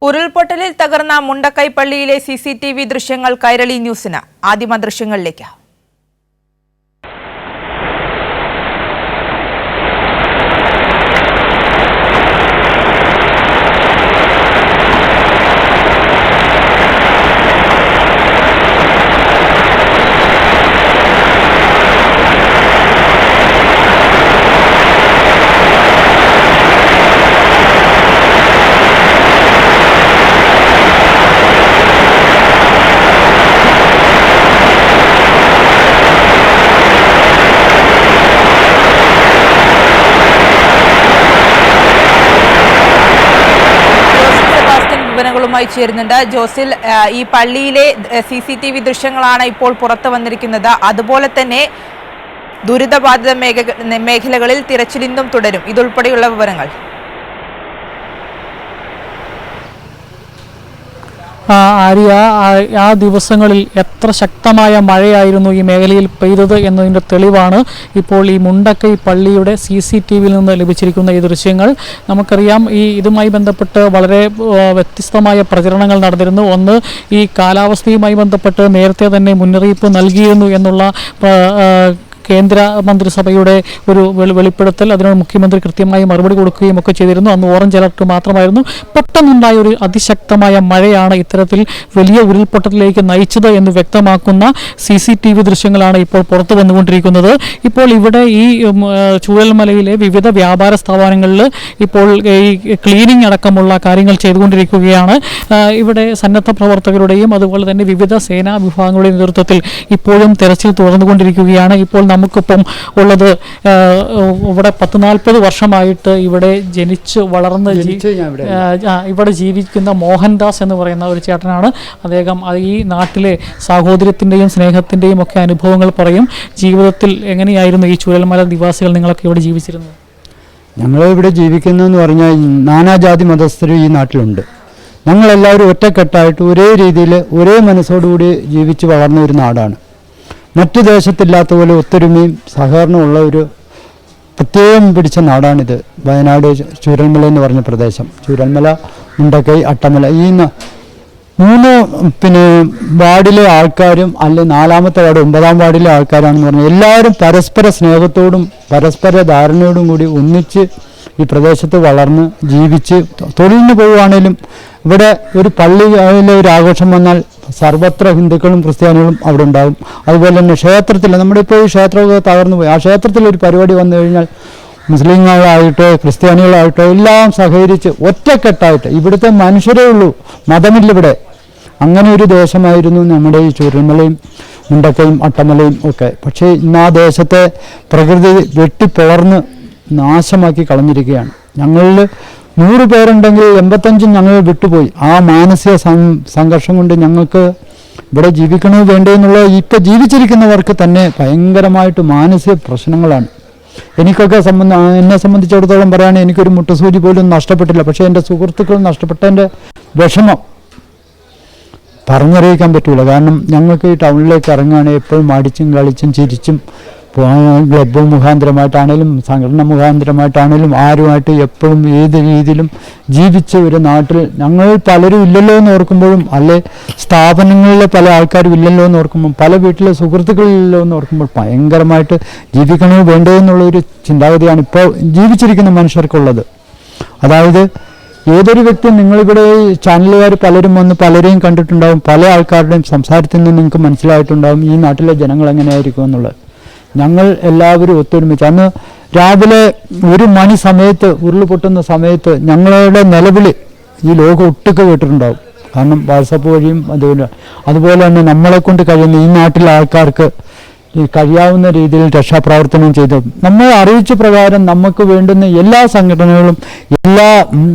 ഉരുൾപൊട്ടലിൽ തകർന്ന മുണ്ടക്കൈ പള്ളിയിലെ CCTV ദൃശ്യങ്ങൾ കൈരളി ന്യൂസിന്. ആദ്യമ ദൃശ്യങ്ങളിലേക്ക്. വിവരങ്ങളുമായി ചേരുന്നുണ്ട് ജോസിൽ. ഈ പള്ളിയിലെ CCTV ദൃശ്യങ്ങളാണ് ഇപ്പോൾ പുറത്തു വന്നിരിക്കുന്നത്. അതുപോലെ തന്നെ ദുരിതബാധിത മേഖലകളിൽ തിരച്ചിൽ ഇന്നും തുടരും. ഇതുൾപ്പെടെയുള്ള വിവരങ്ങൾ. ആര്യ, ആ ദിവസങ്ങളിൽ എത്ര ശക്തമായ മഴയായിരുന്നു ഈ മേഖലയിൽ പെയ്തത് എന്നതിൻ്റെ തെളിവാണ് ഇപ്പോൾ ഈ മുണ്ടക്കൈ പള്ളിയുടെ CCTVയിൽ നിന്ന് ലഭിച്ചിരിക്കുന്ന ഈ ദൃശ്യങ്ങൾ. നമുക്കറിയാം, ഇതുമായി ബന്ധപ്പെട്ട് വളരെ വ്യത്യസ്തമായ പ്രചരണങ്ങൾ നടന്നിരുന്നു. ഒന്ന്, ഈ കാലാവസ്ഥയുമായി ബന്ധപ്പെട്ട് നേരത്തെ തന്നെ മുന്നറിയിപ്പ് നൽകിയിരുന്നു എന്നുള്ള കേന്ദ്ര മന്ത്രിസഭയുടെ ഒരു വെളിപ്പെടുത്തൽ. അതിനോട് മുഖ്യമന്ത്രി കൃത്യമായി മറുപടി കൊടുക്കുകയും ഒക്കെ ചെയ്തിരുന്നു. അന്ന് ഓറഞ്ച് അലർട്ട് മാത്രമായിരുന്നു. പെട്ടെന്നുണ്ടായ ഒരു അതിശക്തമായ മഴയാണ് ഇത്തരത്തിൽ വലിയ ഉരുൾപൊട്ടലിലേക്ക് നയിച്ചത് എന്ന് വ്യക്തമാക്കുന്ന CCTV ദൃശ്യങ്ങളാണ് ഇപ്പോൾ പുറത്തു വന്നുകൊണ്ടിരിക്കുന്നത്. ഇപ്പോൾ ഇവിടെ ഈ ചൂരൽമലയിലെ വിവിധ വ്യാപാര സ്ഥാപനങ്ങളിൽ ഇപ്പോൾ ഈ ക്ലീനിങ് അടക്കമുള്ള കാര്യങ്ങൾ ചെയ്തുകൊണ്ടിരിക്കുകയാണ്. ഇവിടെ സന്നദ്ധ പ്രവർത്തകരുടെയും അതുപോലെ തന്നെ വിവിധ സേനാ വിഭാഗങ്ങളുടെയും നേതൃത്വത്തിൽ ഇപ്പോഴും തെരച്ചിൽ തുടർന്നുകൊണ്ടിരിക്കുകയാണ്. ഇപ്പോൾ നമുക്കിപ്പം ഉള്ളത് ഇവിടെ 40-40 വർഷമായിട്ട് ഇവിടെ ജനിച്ച് വളർന്ന് ഇവിടെ ജീവിക്കുന്ന മോഹൻദാസ് എന്ന് പറയുന്ന ഒരു ചേട്ടനാണ്. അദ്ദേഹം ഈ നാട്ടിലെ സാഹോദര്യത്തിൻ്റെയും സ്നേഹത്തിൻ്റെയും ഒക്കെ അനുഭവങ്ങൾ പറയും. ജീവിതത്തിൽ എങ്ങനെയായിരുന്നു ഈ ചൂരൽമല നിവാസികൾ നിങ്ങളൊക്കെ ഇവിടെ ജീവിച്ചിരുന്നത്? ഞങ്ങളിവിടെ ജീവിക്കുന്നതെന്ന് പറഞ്ഞാൽ നാനാജാതി മതസ്ഥരും ഈ നാട്ടിലുണ്ട്. ഞങ്ങളെല്ലാവരും ഒറ്റക്കെട്ടായിട്ട് ഒരേ രീതിയിൽ ഒരേ മനസ്സോടുകൂടി ജീവിച്ച് വളർന്ന ഒരു നാടാണ്. മറ്റു ദേശത്തില്ലാത്ത പോലെ ഒത്തൊരുമയും സഹകരണമുള്ള ഒരു പ്രത്യേകം പിടിച്ച നാടാണിത്. വയനാട് ചൂരൽമല എന്ന് പറഞ്ഞ പ്രദേശം, ചൂരൽമല, മുണ്ടക്കൈ, അട്ടമല, ഈ 3 വാർഡിലെ ആൾക്കാരും അല്ലെ 4ാമത്തെ വാർഡ് 9ാം വാർഡിലെ ആൾക്കാരാണെന്ന് പറഞ്ഞാൽ എല്ലാവരും പരസ്പര സ്നേഹത്തോടും പരസ്പര ധാരണയോടും കൂടി ഒന്നിച്ച് ഈ പ്രദേശത്ത് വളർന്ന് ജീവിച്ച് തൊഴിലിന് പോവുകയാണേലും ഇവിടെ ഒരു പള്ളിയിലെ ഒരു ആഘോഷം വന്നാൽ സർവത്ര ഹിന്ദുക്കളും ക്രിസ്ത്യാനികളും അവിടെ ഉണ്ടാകും. അതുപോലെ തന്നെ ക്ഷേത്രത്തിൽ, നമ്മുടെ ഇപ്പോൾ ഈ ക്ഷേത്രമൊക്കെ തകർന്നു പോയി, ആ ക്ഷേത്രത്തിലൊരു പരിപാടി വന്നു കഴിഞ്ഞാൽ മുസ്ലിങ്ങളായിട്ടോ ക്രിസ്ത്യാനികളായിട്ടോ എല്ലാം സഹകരിച്ച് ഒറ്റക്കെട്ടായിട്ട് ഇവിടുത്തെ മനുഷ്യരേ ഉള്ളൂ, മതമില്ല ഇവിടെ. അങ്ങനെ ഒരു ദേശമായിരുന്നു നമ്മുടെ ഈ ചൂരൽമലയും മുണ്ടക്കയും അട്ടമലയും ഒക്കെ. പക്ഷേ ഇന്ന് ആ ദേശത്തെ പ്രകൃതി വെട്ടിപ്പിളർന്ന് നാശമാക്കി കളഞ്ഞിരിക്കുകയാണ്. ഞങ്ങളിൽ 100 പേരുണ്ടെങ്കിൽ 85 ഞങ്ങൾ വിട്ടുപോയി. ആ മാനസിക സംഘർഷം കൊണ്ട് ഞങ്ങൾക്ക് ഇവിടെ ജീവിക്കണോ വേണ്ടേ എന്നുള്ള ഇപ്പം ജീവിച്ചിരിക്കുന്നവർക്ക് തന്നെ ഭയങ്കരമായിട്ട് മാനസിക പ്രശ്നങ്ങളാണ്. എനിക്കൊക്കെ എന്നെ സംബന്ധിച്ചിടത്തോളം പറയുകയാണെങ്കിൽ എനിക്കൊരു മുട്ടുസൂചി പോലും നഷ്ടപ്പെട്ടില്ല. പക്ഷേ എൻ്റെ സുഹൃത്തുക്കൾ നഷ്ടപ്പെട്ടതിൻ്റെ വിഷമം പറഞ്ഞറിയിക്കാൻ പറ്റില്ല. കാരണം ഞങ്ങൾക്ക് ഈ ടൗണിലേക്ക് ഇറങ്ങുകയാണെങ്കിൽ എപ്പോഴും അടിച്ചും കളിച്ചും ചിരിച്ചും ക്ലബ്ബ് മുഖാന്തരമായിട്ടാണേലും സംഘടന മുഖാന്തരമായിട്ടാണേലും ആരുമായിട്ട് എപ്പോഴും ഏത് രീതിയിലും ജീവിച്ച ഒരു നാട്ടിൽ ഞങ്ങൾ പലരും ഇല്ലല്ലോ എന്ന് ഓർക്കുമ്പോഴും, അല്ലെ സ്ഥാപനങ്ങളിലെ പല ആൾക്കാരും ഇല്ലല്ലോ എന്ന് ഓർക്കുമ്പോൾ, പല വീട്ടിലെ സുഹൃത്തുക്കളില്ലല്ലോ എന്ന് ഓർക്കുമ്പോൾ ഭയങ്കരമായിട്ട് ജീവിക്കണോ വേണ്ടോ എന്നുള്ളൊരു ചിന്താഗതിയാണ് ഇപ്പോൾ ജീവിച്ചിരിക്കുന്ന മനുഷ്യർക്കുള്ളത്. അതായത് ഏതൊരു വ്യക്തിയും, നിങ്ങളിവിടെ ചാനലുകാർ പലരും വന്ന് പലരെയും കണ്ടിട്ടുണ്ടാവും, പല ആൾക്കാരുടെയും സംസാരത്തിൽ നിന്ന് നിങ്ങൾക്ക് മനസ്സിലായിട്ടുണ്ടാവും ഈ നാട്ടിലെ ജനങ്ങൾ എങ്ങനെയായിരിക്കും എന്നുള്ളത്. ഞങ്ങൾ എല്ലാവരും ഒത്തൊരുമിച്ച് അന്ന് രാവിലെ 1 മണി സമയത്ത് ഉരുൾപൊട്ടുന്ന സമയത്ത് ഞങ്ങളുടെ നിലവിളി ഈ ലോകം ഒട്ടുക്ക് കേട്ടിട്ടുണ്ടാവും. കാരണം വാട്സപ്പ് വഴിയും അതുപോലെ തന്നെ നമ്മളെ കൊണ്ട് കഴിയുന്ന ഈ നാട്ടിലെ ആൾക്കാർക്ക് ഈ കഴിയാവുന്ന രീതിയിൽ രക്ഷാപ്രവർത്തനം ചെയ്തു നമ്മൾ അറിയിച്ച പ്രകാരം നമുക്ക് വേണ്ടുന്ന എല്ലാ സംഘടനകളും എല്ലാ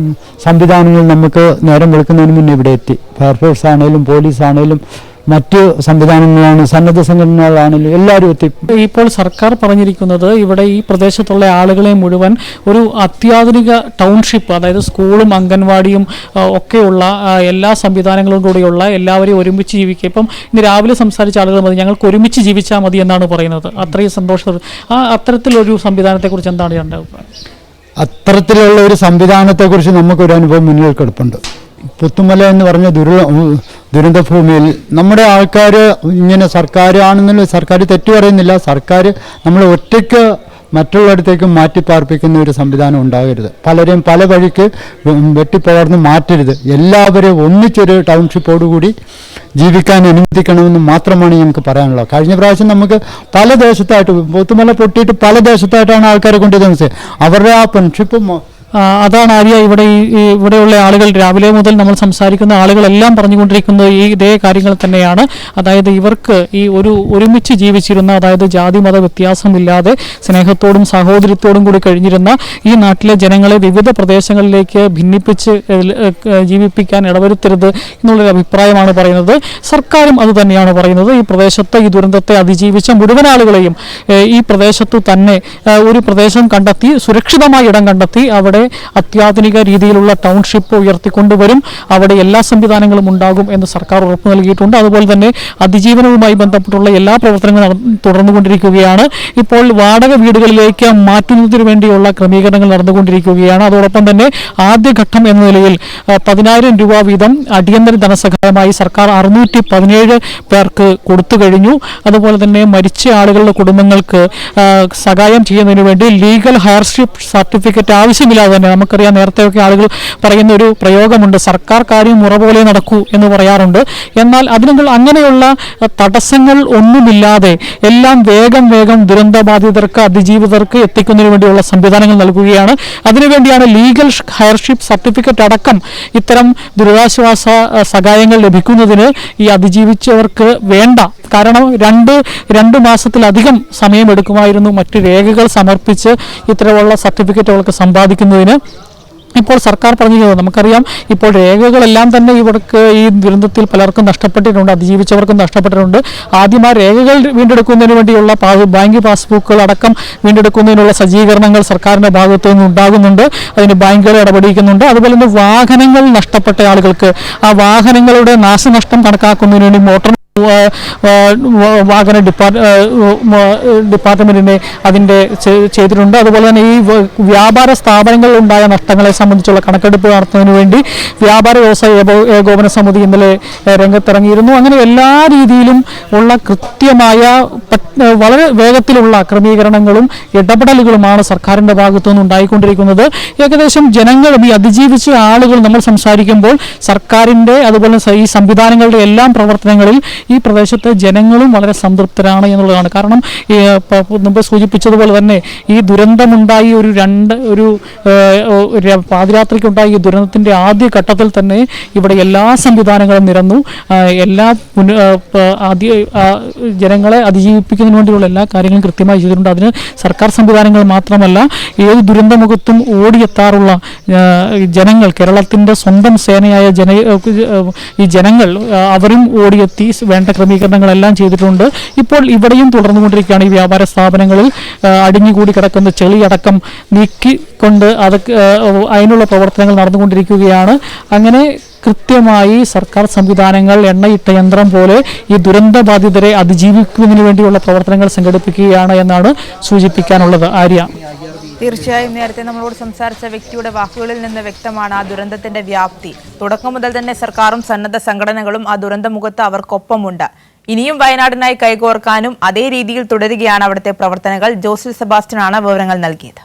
സംവിധാനങ്ങളും നമുക്ക് നേരം വെളുക്കുന്നതിന് മുന്നേ ഇവിടെ എത്തി. ഫയർഫോഴ്സ് ആണെങ്കിലും പോലീസ് ആണെങ്കിലും മറ്റ് സംവിധാനങ്ങളാണ്, സന്നദ്ധ സംഘടനകളാണെങ്കിലും എല്ലാവരും എത്തി. ഇപ്പോൾ സർക്കാർ പറഞ്ഞിരിക്കുന്നത് ഇവിടെ ഈ പ്രദേശത്തുള്ള ആളുകളെ മുഴുവൻ ഒരു അത്യാധുനിക ടൗൺഷിപ്പ്, അതായത് സ്കൂളും അംഗൻവാടിയും ഒക്കെയുള്ള എല്ലാ സംവിധാനങ്ങളും കൂടിയുള്ള എല്ലാവരെയും ഒരുമിച്ച് ജീവിക്കുക. ഇപ്പം ഇന്ന് രാവിലെ സംസാരിച്ച ആളുകൾ മതി, ഞങ്ങൾക്ക് ഒരുമിച്ച് ജീവിച്ചാൽ മതി എന്നാണ് പറയുന്നത്. അത്രയും സന്തോഷം. അത്തരത്തിലൊരു സംവിധാനത്തെക്കുറിച്ച് എന്താണ് എൻ്റെ അഭിപ്രായം? അത്തരത്തിലുള്ള ഒരു സംവിധാനത്തെക്കുറിച്ച് നമുക്കൊരു അനുഭവം മുന്നിൽ കിടപ്പുണ്ട്. പുത്തുമല എന്ന് പറഞ്ഞ ദുരന്തഭൂമിയിൽ നമ്മുടെ ആൾക്കാർ ഇങ്ങനെ സർക്കാരാണെന്നുള്ള സർക്കാർ തെറ്റു പറയുന്നില്ല, സർക്കാർ നമ്മൾ ഒറ്റയ്ക്ക് മറ്റുള്ളിടത്തേക്ക് മാറ്റിപ്പാർപ്പിക്കുന്ന ഒരു സംവിധാനം ഉണ്ടാകരുത്. പലരെയും പല വഴിക്ക് വെട്ടിപ്പകർന്ന് മാറ്റരുത്. എല്ലാവരെയും ഒന്നിച്ചൊരു ടൗൺഷിപ്പോടുകൂടി ജീവിക്കാൻ അനുവദിക്കണമെന്ന് മാത്രമാണ് ഞങ്ങൾക്ക് പറയാനുള്ളത്. കഴിഞ്ഞ പ്രാവശ്യം നമുക്ക് പല ദേശത്തായിട്ട് പോത്തുമല പൊട്ടിയിട്ട് പല ദേശത്തായിട്ടാണ് ആൾക്കാരെ കൊണ്ട് താമസിച്ചത്. അവരുടെ ആ ഫ്രണ്ട്ഷിപ്പ് അതാണ് ആര്യ, ഇവിടെയുള്ള ആളുകൾ രാവിലെ മുതൽ നമ്മൾ സംസാരിക്കുന്ന ആളുകളെല്ലാം പറഞ്ഞുകൊണ്ടിരിക്കുന്നത് ഈ ഇതേ കാര്യങ്ങൾ തന്നെയാണ്. അതായത് ഇവർക്ക് ഈ ഒരുമിച്ച് ജീവിച്ചിരുന്ന, അതായത് ജാതി മത വ്യത്യാസമില്ലാതെ സ്നേഹത്തോടും സഹോദര്യത്തോടും കൂടി കഴിഞ്ഞിരുന്ന ഈ നാട്ടിലെ ജനങ്ങളെ വിവിധ പ്രദേശങ്ങളിലേക്ക് ഭിന്നിപ്പിച്ച് ജീവിപ്പിക്കാൻ ഇടവരുത്തരുത് എന്നുള്ളൊരു അഭിപ്രായമാണ് പറയുന്നത്. സർക്കാരും അത് തന്നെയാണ് പറയുന്നത്. ഈ പ്രദേശത്ത് ഈ ദുരന്തത്തെ അതിജീവിച്ച മുഴുവൻ ആളുകളെയും ഈ പ്രദേശത്തു തന്നെ ഒരു പ്രദേശം കണ്ടെത്തി, സുരക്ഷിതമായ ഇടം കണ്ടെത്തി അവിടെ അത്യാധുനിക രീതിയിലുള്ള ടൗൺഷിപ്പ് ഉയർത്തിക്കൊണ്ടുവരും. അവിടെ എല്ലാ സംവിധാനങ്ങളും ഉണ്ടാകും എന്ന് സർക്കാർ ഉറപ്പ് നൽകിയിട്ടുണ്ട്. അതുപോലെ തന്നെ അതിജീവനവുമായി ബന്ധപ്പെട്ടുള്ള എല്ലാ പ്രവർത്തനങ്ങളും തുടർന്നുകൊണ്ടിരിക്കുകയാണ്. ഇപ്പോൾ വാടക വീടുകളിലേക്ക് മാറ്റുന്നതിന് വേണ്ടിയുള്ള ക്രമീകരണങ്ങൾ നടന്നുകൊണ്ടിരിക്കുകയാണ്. അതോടൊപ്പം തന്നെ ആദ്യഘട്ടം എന്ന നിലയിൽ 10,000 രൂപ വീതം അടിയന്തര ധനസഹായമായി സർക്കാർ 617 പേർക്ക് കൊടുത്തു കഴിഞ്ഞു. അതുപോലെ തന്നെ മരിച്ച ആളുകളുടെ കുടുംബങ്ങൾക്ക് സഹായം ചെയ്യുന്നതിന് വേണ്ടി ലീഗൽ ഹയർഷിപ്പ് സർട്ടിഫിക്കറ്റ് ആവശ്യമില്ലാതെ തന്നെ, നമുക്കറിയാം നേരത്തെയൊക്കെ ആളുകൾ പറയുന്ന ഒരു പ്രയോഗമുണ്ട്, സർക്കാർ കാര്യം മുറ പോലെ നടക്കൂ എന്ന് പറയാറുണ്ട്. എന്നാൽ അങ്ങനെയുള്ള തടസ്സങ്ങൾ ഒന്നുമില്ലാതെ എല്ലാം വേഗം ദുരന്തബാധിതർക്ക് അതിജീവിതർക്ക് എത്തിക്കുന്നതിന് വേണ്ടിയുള്ള സംവിധാനങ്ങൾ നൽകുകയാണ്. അതിനുവേണ്ടിയാണ് ലീഗൽ ഹയർഷിപ്പ് സർട്ടിഫിക്കറ്റ് അടക്കം ഇത്തരം ദുരിതാശ്വാസ സഹായങ്ങൾ ലഭിക്കുന്നതിന് ഈ അതിജീവിച്ചവർക്ക് വേണ്ട. കാരണം രണ്ട് മാസത്തിലധികം സമയമെടുക്കുമായിരുന്നു മറ്റ് രേഖകൾ സമർപ്പിച്ച് ഇത്തരമുള്ള സർട്ടിഫിക്കറ്റുകൾക്ക് സമ്പാദിക്കുന്നതിന്. ഇപ്പോൾ സർക്കാർ പറഞ്ഞിരിക്കുന്നത് നമുക്കറിയാം. ഇപ്പോൾ രേഖകളെല്ലാം തന്നെ ഇവർക്ക് ഈ ദുരന്തത്തിൽ പലർക്കും നഷ്ടപ്പെട്ടിട്ടുണ്ട്, അതിജീവിച്ചവർക്കും നഷ്ടപ്പെട്ടിട്ടുണ്ട്. ആദ്യം ആ രേഖകൾ വീണ്ടെടുക്കുന്നതിന് വേണ്ടിയുള്ള ബാങ്ക് പാസ്ബുക്കുകൾ അടക്കം വീണ്ടെടുക്കുന്നതിനുള്ള സജ്ജീകരണങ്ങൾ സർക്കാരിൻ്റെ ഭാഗത്തു നിന്ന് ഉണ്ടാകുന്നുണ്ട്. അതിന് ബാങ്കുകൾ ഇടപെടിക്കുന്നുണ്ട്. അതുപോലെ തന്നെ വാഹനങ്ങൾ നഷ്ടപ്പെട്ട ആളുകൾക്ക് ആ വാഹനങ്ങളുടെ നാശനഷ്ടം കണക്കാക്കുന്നതിന് വേണ്ടി മോട്ടോർ വാഹന ഡിപ്പാർട്ട്മെന്റിനെ അതിൻ്റെ ചെയ്തിട്ടുണ്ട്. അതുപോലെ തന്നെ ഈ വ്യാപാര സ്ഥാപനങ്ങളിൽ ഉണ്ടായ നഷ്ടങ്ങളെ സംബന്ധിച്ചുള്ള കണക്കെടുപ്പ് നടത്തുന്നതിന് വേണ്ടി വ്യാപാര വ്യവസായ ഏകോപന സമിതി ഇന്നലെ രംഗത്തിറങ്ങിയിരുന്നു. അങ്ങനെ എല്ലാ രീതിയിലും ഉള്ള കൃത്യമായ വളരെ വേഗത്തിലുള്ള ക്രമീകരണങ്ങളും ഇടപെടലുകളുമാണ് സർക്കാരിൻ്റെ ഭാഗത്തുനിന്ന് ഉണ്ടായിക്കൊണ്ടിരിക്കുന്നത്. ഏകദേശം ജനങ്ങളും ഈ അതിജീവിച്ച ആളുകൾ നമ്മൾ സംസാരിക്കുമ്പോൾ സർക്കാരിൻ്റെ അതുപോലെ ഈ സംവിധാനങ്ങളുടെ എല്ലാം പ്രവർത്തനങ്ങളിൽ ഈ പ്രദേശത്തെ ജനങ്ങളും വളരെ സംതൃപ്തരാണ് എന്നുള്ളതാണ്. കാരണം മുമ്പ് സൂചിപ്പിച്ചതുപോലെ തന്നെ ഈ ദുരന്തമുണ്ടായി ഒരു പാതിരാത്രിക്കുണ്ടായി ഈ ദുരന്തത്തിൻ്റെ ആദ്യ ഘട്ടത്തിൽ തന്നെ ഇവിടെ എല്ലാ സംവിധാനങ്ങളും നിരന്നു. എല്ലാ ജനങ്ങളെ അതിജീവിപ്പിക്കുന്നതിന് വേണ്ടിയുള്ള എല്ലാ കാര്യങ്ങളും കൃത്യമായി ചെയ്തിട്ടുണ്ട്. അതിന് സർക്കാർ സംവിധാനങ്ങൾ മാത്രമല്ല, ഏത് ദുരന്തമുഖത്തും ഓടിയെത്താറുള്ള ജനങ്ങൾ, കേരളത്തിൻ്റെ സ്വന്തം സേനയായ ഈ ജനങ്ങൾ അവരും ഓടിയെത്തി വേണ്ട ക്രമീകരണങ്ങളെല്ലാം ചെയ്തിട്ടുണ്ട്. ഇപ്പോൾ ഇവിടെയും തുടർന്നുകൊണ്ടിരിക്കുകയാണ്. ഈ വ്യാപാര സ്ഥാപനങ്ങളിൽ അടിഞ്ഞുകൂടി കിടക്കുന്ന ചെളിയടക്കം നീക്കിക്കൊണ്ട് അതിനുള്ള പ്രവർത്തനങ്ങൾ നടന്നുകൊണ്ടിരിക്കുകയാണ്. അങ്ങനെ കൃത്യമായി സർക്കാർ സംവിധാനങ്ങൾ എണ്ണയിട്ട യന്ത്രം പോലെ ഈ ദുരന്തബാധിതരെ അതിജീവിക്കുന്നതിന് വേണ്ടിയുള്ള പ്രവർത്തനങ്ങൾ സംഘടിപ്പിക്കുകയാണ് എന്നാണ് സൂചിപ്പിക്കാനുള്ളത്. ആര്യ, തീർച്ചയായും നേരത്തെ നമ്മളോട് സംസാരിച്ച വ്യക്തിയുടെ വാക്കുകളിൽ നിന്ന് വ്യക്തമാണ് ആ ദുരന്തത്തിന്റെ വ്യാപ്തി. തുടക്കം മുതൽ തന്നെ സർക്കാരും സന്നദ്ധ സംഘടനകളും ആ ദുരന്തമുഖത്ത് അവർക്കൊപ്പമുണ്ട്. ഇനിയും വയനാടിനായി കൈകോർക്കാനും അതേ രീതിയിൽ തുടരുകയാണ് അവിടുത്തെ പ്രവർത്തനങ്ങൾ. ജോസിൽ സെബാസ്റ്റ്യനാണ് വിവരങ്ങൾ നൽകിയത്.